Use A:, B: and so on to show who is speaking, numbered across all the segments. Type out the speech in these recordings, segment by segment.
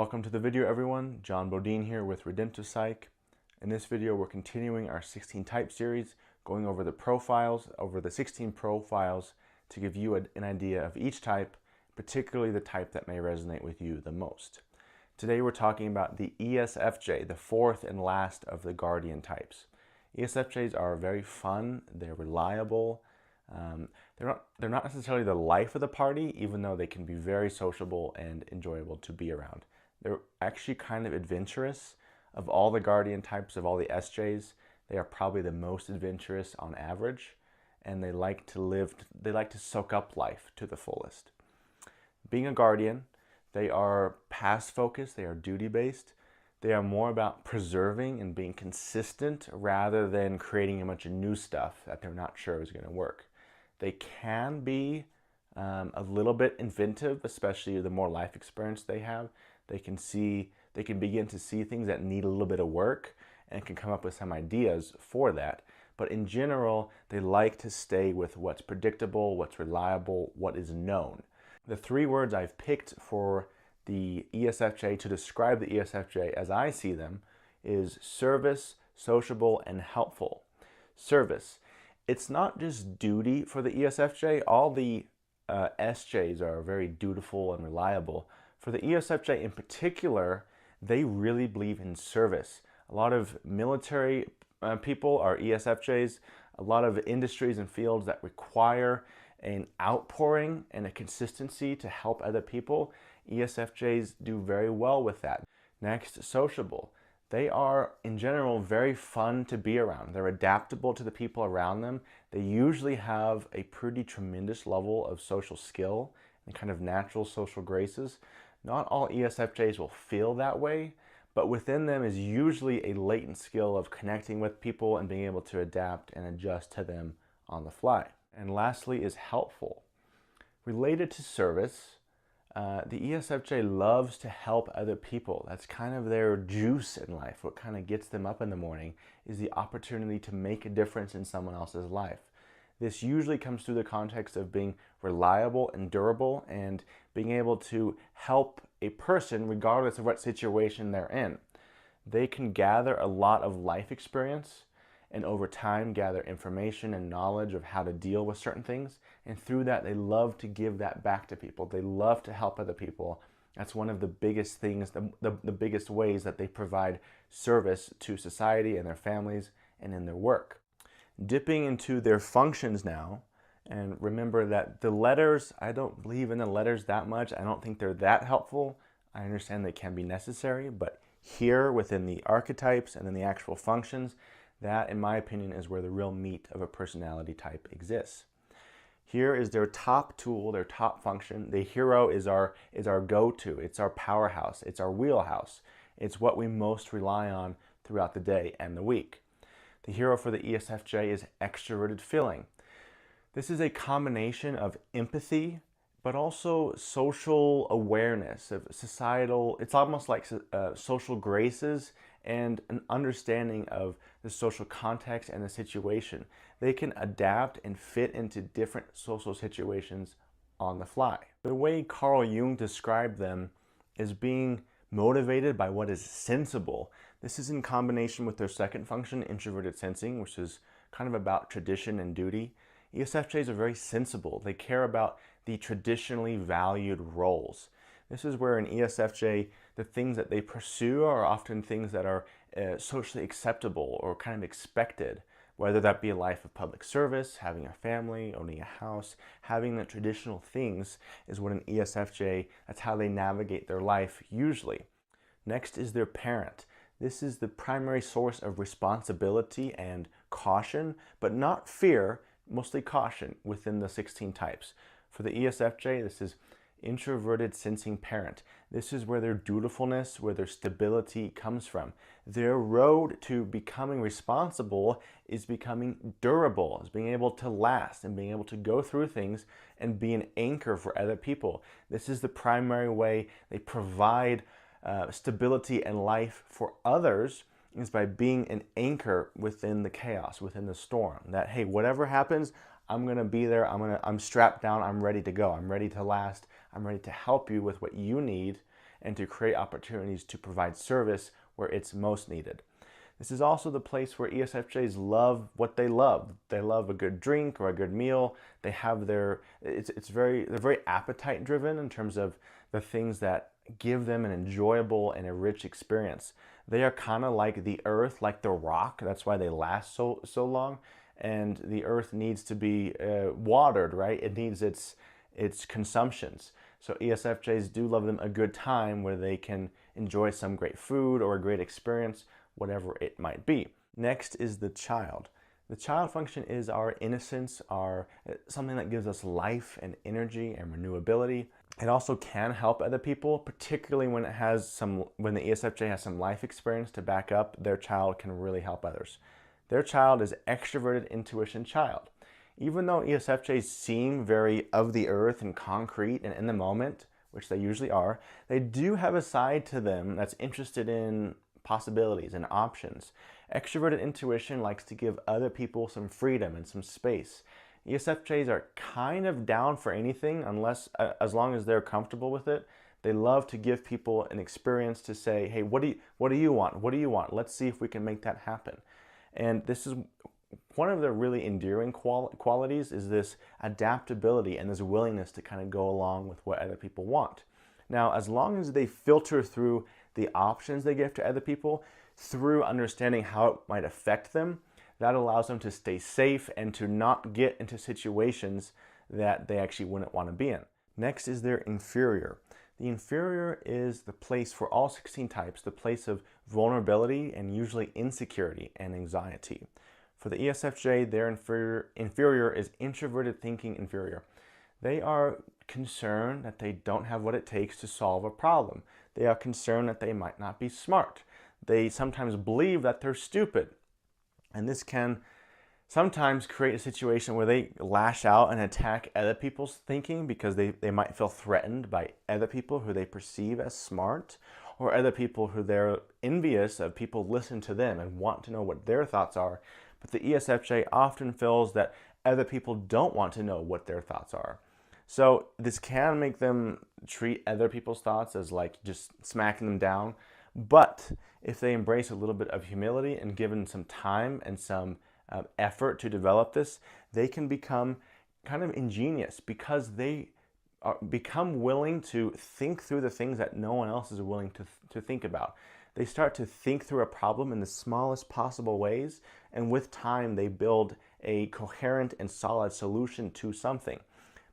A: Welcome to the video, everyone. John Bodine here with Redemptive Psych. In this video, we're continuing our 16 type series, going over the profiles, over the 16 profiles to give you an idea of each type, particularly the type that may resonate with you the most. Today, we're talking about the ESFJ, the fourth and last of the guardian types. ESFJs are very fun, they're reliable, they're not necessarily the life of the party, even though they can be very sociable and enjoyable to be around. They're actually kind of adventurous. Of all the guardian types, of all the SJs, they are probably the most adventurous on average, and they like to soak up life to the fullest. Being a guardian, they are past focused, they are duty based. They are more about preserving and being consistent rather than creating a bunch of new stuff that they're not sure is going to work. They can be a little bit inventive, especially the more life experience they have. They can begin to see things that need a little bit of work and can come up with some ideas for that. But in general, they like to stay with what's predictable, what's reliable, what is known. The three words I've picked for the ESFJ to describe the ESFJ as I see them is service, sociable, and helpful. Service. It's not just duty for the ESFJ. All the SJs are very dutiful and reliable. For the ESFJ in particular, they really believe in service. A lot of military people are ESFJs. A lot of industries and fields that require an outpouring and a consistency to help other people, ESFJs do very well with that. Next, sociable. They are, in general, very fun to be around. They're adaptable to the people around them. They usually have a pretty tremendous level of social skill and kind of natural social graces. Not all ESFJs will feel that way, but within them is usually a latent skill of connecting with people and being able to adapt and adjust to them on the fly. And lastly is helpful. Related to service, the ESFJ loves to help other people. That's kind of their juice in life. What kind of gets them up in the morning is the opportunity to make a difference in someone else's life. This usually comes through the context of being reliable and durable and being able to help a person regardless of what situation they're in. They can gather a lot of life experience and over time gather information and knowledge of how to deal with certain things. And through that, they love to give that back to people. They love to help other people. That's one of the biggest things, the biggest ways that they provide service to society and their families and in their work. Dipping into their functions now, and remember that the letters, I don't believe in the letters that much. I don't think they're that helpful. I understand they can be necessary, but here within the archetypes and then the actual functions, that, in my opinion, is where the real meat of a personality type exists. Here is their top tool, their top function. The hero is our go-to. It's our powerhouse. It's our wheelhouse. It's what we most rely on throughout the day and the week. The hero for the ESFJ is extroverted feeling. This is a combination of empathy, but also social awareness of societal, it's almost like social graces and an understanding of the social context and the situation. They can adapt and fit into different social situations on the fly. The way Carl Jung described them is being motivated by what is sensible. This is in combination with their second function, introverted sensing, which is kind of about tradition and duty. ESFJs are very sensible. They care about the traditionally valued roles. This is where in ESFJ, the things that they pursue are often things that are socially acceptable or kind of expected, whether that be a life of public service, having a family, owning a house, having the traditional things is what an ESFJ, that's how they navigate their life usually. Next is their parent. This is the primary source of responsibility and caution, but not fear, mostly caution within the 16 types. For the ESFJ, this is introverted sensing parent. This is where their dutifulness, where their stability comes from. Their road to becoming responsible is becoming durable, is being able to last and being able to go through things and be an anchor for other people. This is the primary way they provide stability and life for others, is by being an anchor within the chaos, within the storm. That, hey, whatever happens, I'm gonna be there, I'm strapped down, I'm ready to go, I'm ready to last, I'm ready to help you with what you need, and to create opportunities to provide service where it's most needed. This is also the place where ESFJs love what they love. They love a good drink or a good meal. They have they're very appetite driven in terms of the things that give them an enjoyable and a rich experience. They are kind of like the earth, like the rock. That's why they last so long. And the earth needs to be watered, right? It needs its consumptions. So ESFJs do love them a good time where they can enjoy some great food or a great experience, whatever it might be. Next is the child. The child function is our innocence, something that gives us life and energy and renewability. It also can help other people, particularly when the ESFJ has some life experience to back up. Their child can really help others. Their child is extroverted intuition child. Even though ESFJs seem very of the earth and concrete and in the moment, which they usually are, they do have a side to them that's interested in possibilities and options. Extroverted intuition likes to give other people some freedom and some space. ESFJs are kind of down for anything as long as they're comfortable with it. They love to give people an experience to say, hey, what do you want? What do you want? Let's see if we can make that happen. And this is one of the really endearing qualities is this adaptability and this willingness to kind of go along with what other people want. Now, as long as they filter through the options they give to other people through understanding how it might affect them, that allows them to stay safe and to not get into situations that they actually wouldn't want to be in. Next is their inferior. The inferior is the place for all 16 types, the place of vulnerability and usually insecurity and anxiety. For the ESFJ, their inferior is introverted thinking inferior. They are concerned that they don't have what it takes to solve a problem. They are concerned that they might not be smart. They sometimes believe that they're stupid. And this can sometimes create a situation where they lash out and attack other people's thinking because they might feel threatened by other people who they perceive as smart, or other people who they're envious of. People listen to them and want to know what their thoughts are. But the ESFJ often feels that other people don't want to know what their thoughts are. So this can make them treat other people's thoughts as like just smacking them down. But if they embrace a little bit of humility and given some time and some effort to develop this, they can become kind of ingenious because they become willing to think through the things that no one else is willing to think about. They start to think through a problem in the smallest possible ways, and with time they build a coherent and solid solution to something.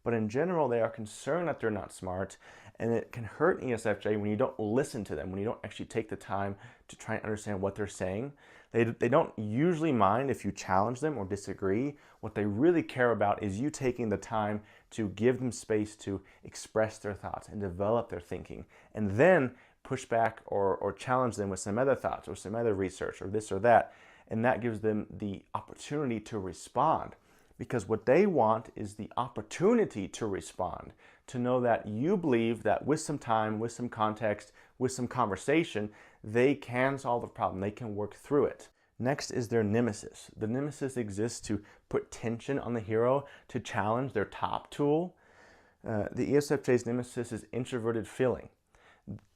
A: But in general, they are concerned that they're not smart, and it can hurt ESFJ when you don't listen to them, when you don't actually take the time to try and understand what they're saying. They don't usually mind if you challenge them or disagree. What they really care about is you taking the time to give them space to express their thoughts and develop their thinking, and then push back or challenge them with some other thoughts or some other research or this or that. And that gives them the opportunity to respond, because what they want is the opportunity to respond, to know that you believe that with some time, with some context, with some conversation, they can solve the problem, they can work through it. Next is their nemesis. The nemesis exists to put tension on the hero, to challenge their top tool. The ESFJ's nemesis is introverted feeling.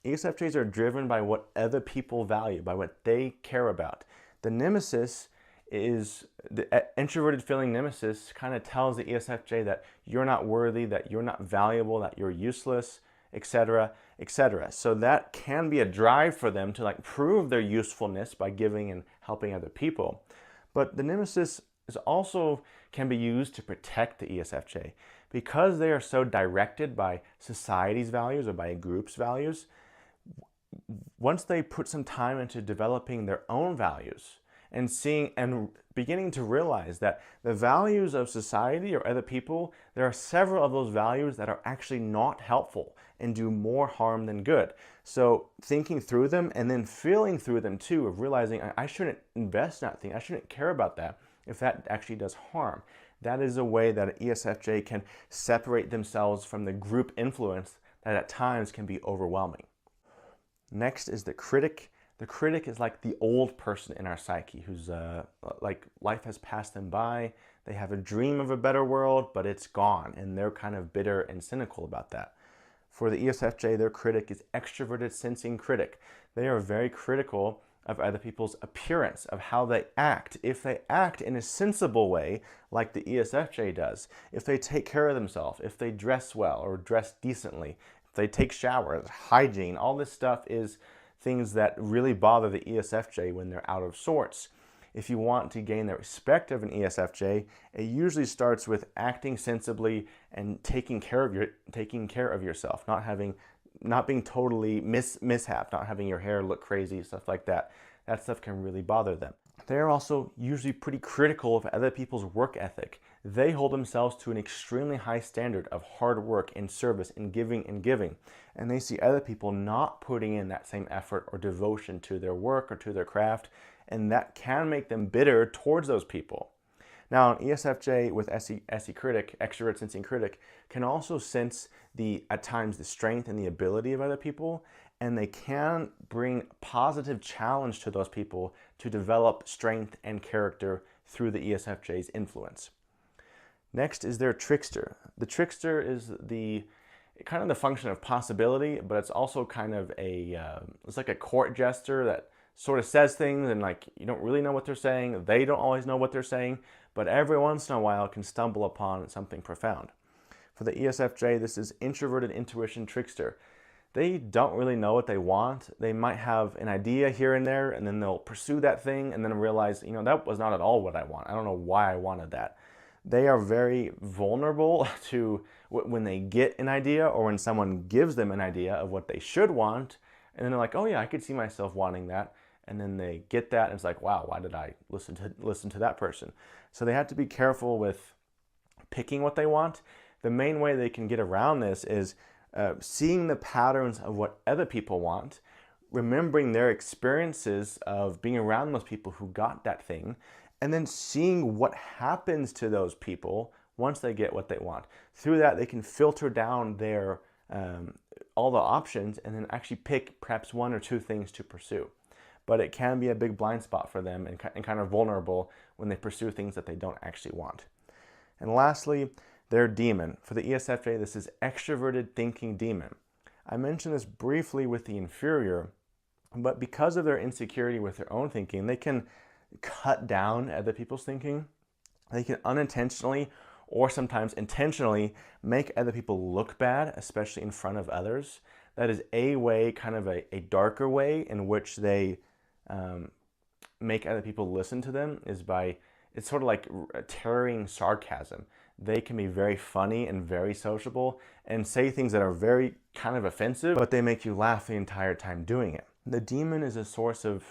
A: ESFJs are driven by what other people value, by what they care about. The nemesis is, the introverted feeling nemesis kind of tells the ESFJ that you're not worthy, that you're not valuable, that you're useless, etc., etc. So that can be a drive for them to like prove their usefulness by giving and helping other people. But the nemesis is also can be used to protect the ESFJ. Because they are so directed by society's values or by a group's values, once they put some time into developing their own values and seeing and beginning to realize that the values of society or other people, there are several of those values that are actually not helpful and do more harm than good. So thinking through them and then feeling through them too, of realizing I shouldn't invest in that thing, I shouldn't care about that if that actually does harm. That is a way that an ESFJ can separate themselves from the group influence that at times can be overwhelming. Next is the critic. The critic is like the old person in our psyche who's like life has passed them by. They have a dream of a better world, but it's gone, and they're kind of bitter and cynical about that. For the ESFJ, their critic is extroverted sensing critic. They are very critical of other people's appearance, of how they act. If they act in a sensible way, like the ESFJ does, if they take care of themselves, if they dress well or dress decently, if they take showers, hygiene, all this stuff is things that really bother the ESFJ when they're out of sorts. If you want to gain the respect of an ESFJ, it usually starts with acting sensibly and taking care of yourself, not being totally mishap, not having your hair look crazy, stuff like that. That stuff can really bother them. They're also usually pretty critical of other people's work ethic. They hold themselves to an extremely high standard of hard work and service and giving. And they see other people not putting in that same effort or devotion to their work or to their craft, and that can make them bitter towards those people. Now, an ESFJ with SE critic, extrovert sensing critic, can also sense at times the strength and the ability of other people, and they can bring positive challenge to those people to develop strength and character through the ESFJ's influence. Next is their trickster. The trickster is kind of the function of possibility, but it's also kind of it's like a court jester that sort of says things and like you don't really know what they're saying. They don't always know what they're saying, but every once in a while can stumble upon something profound. For the ESFJ, this is introverted intuition trickster. They don't really know what they want. They might have an idea here and there, and then they'll pursue that thing and then realize, that was not at all what I want. I don't know why I wanted that. They are very vulnerable to when they get an idea or when someone gives them an idea of what they should want, and then they're like, oh yeah, I could see myself wanting that. And then they get that and it's like, wow, why did I listen to that person? So they have to be careful with picking what they want. The main way they can get around this is seeing the patterns of what other people want, remembering their experiences of being around those people who got that thing, and then seeing what happens to those people once they get what they want. Through that, they can filter down their all the options and then actually pick perhaps one or two things to pursue. But it can be a big blind spot for them and kind of vulnerable when they pursue things that they don't actually want. And lastly, their demon. For the ESFJ, this is extroverted thinking demon. I mentioned this briefly with the inferior, but because of their insecurity with their own thinking, they can cut down other people's thinking. They can unintentionally or sometimes intentionally make other people look bad, especially in front of others. That is a way, kind of a darker way in which they make other people listen to them is by, it's sort of like tearing sarcasm. They can be very funny and very sociable and say things that are very kind of offensive, but they make you laugh the entire time doing it. The demon is a source of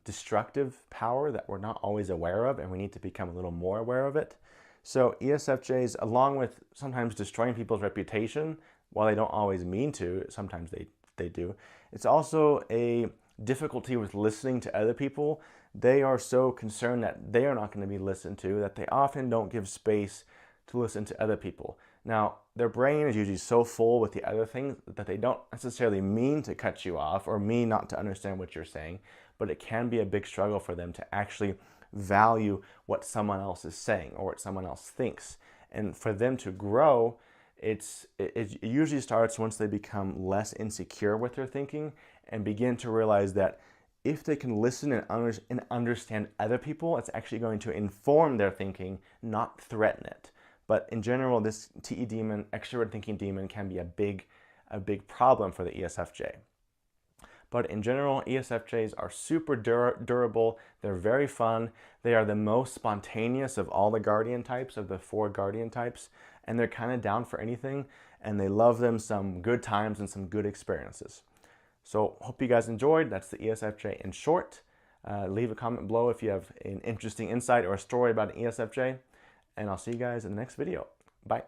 A: destructive power that we're not always aware of, and we need to become a little more aware of it. So ESFJs, along with sometimes destroying people's reputation, while they don't always mean to, sometimes they do, it's also a difficulty with listening to other people. They are so concerned that they are not going to be listened to that they often don't give space to listen to other people. Now, their brain is usually so full with the other things that they don't necessarily mean to cut you off or mean not to understand what you're saying, but it can be a big struggle for them to actually value what someone else is saying or what someone else thinks. And for them to grow, it usually starts once they become less insecure with their thinking and begin to realize that if they can listen and understand other people, it's actually going to inform their thinking, not threaten it. But in general, this TE demon, extrovert thinking demon, can be a big problem for the ESFJ. But in general, ESFJs are super durable. They're very fun. They are the most spontaneous of all the guardian types, of the 4 guardian types, and they're kind of down for anything, and they love them some good times and some good experiences. So hope you guys enjoyed. That's the ESFJ in short. Leave a comment below if you have an interesting insight or a story about an ESFJ, and I'll see you guys in the next video. Bye.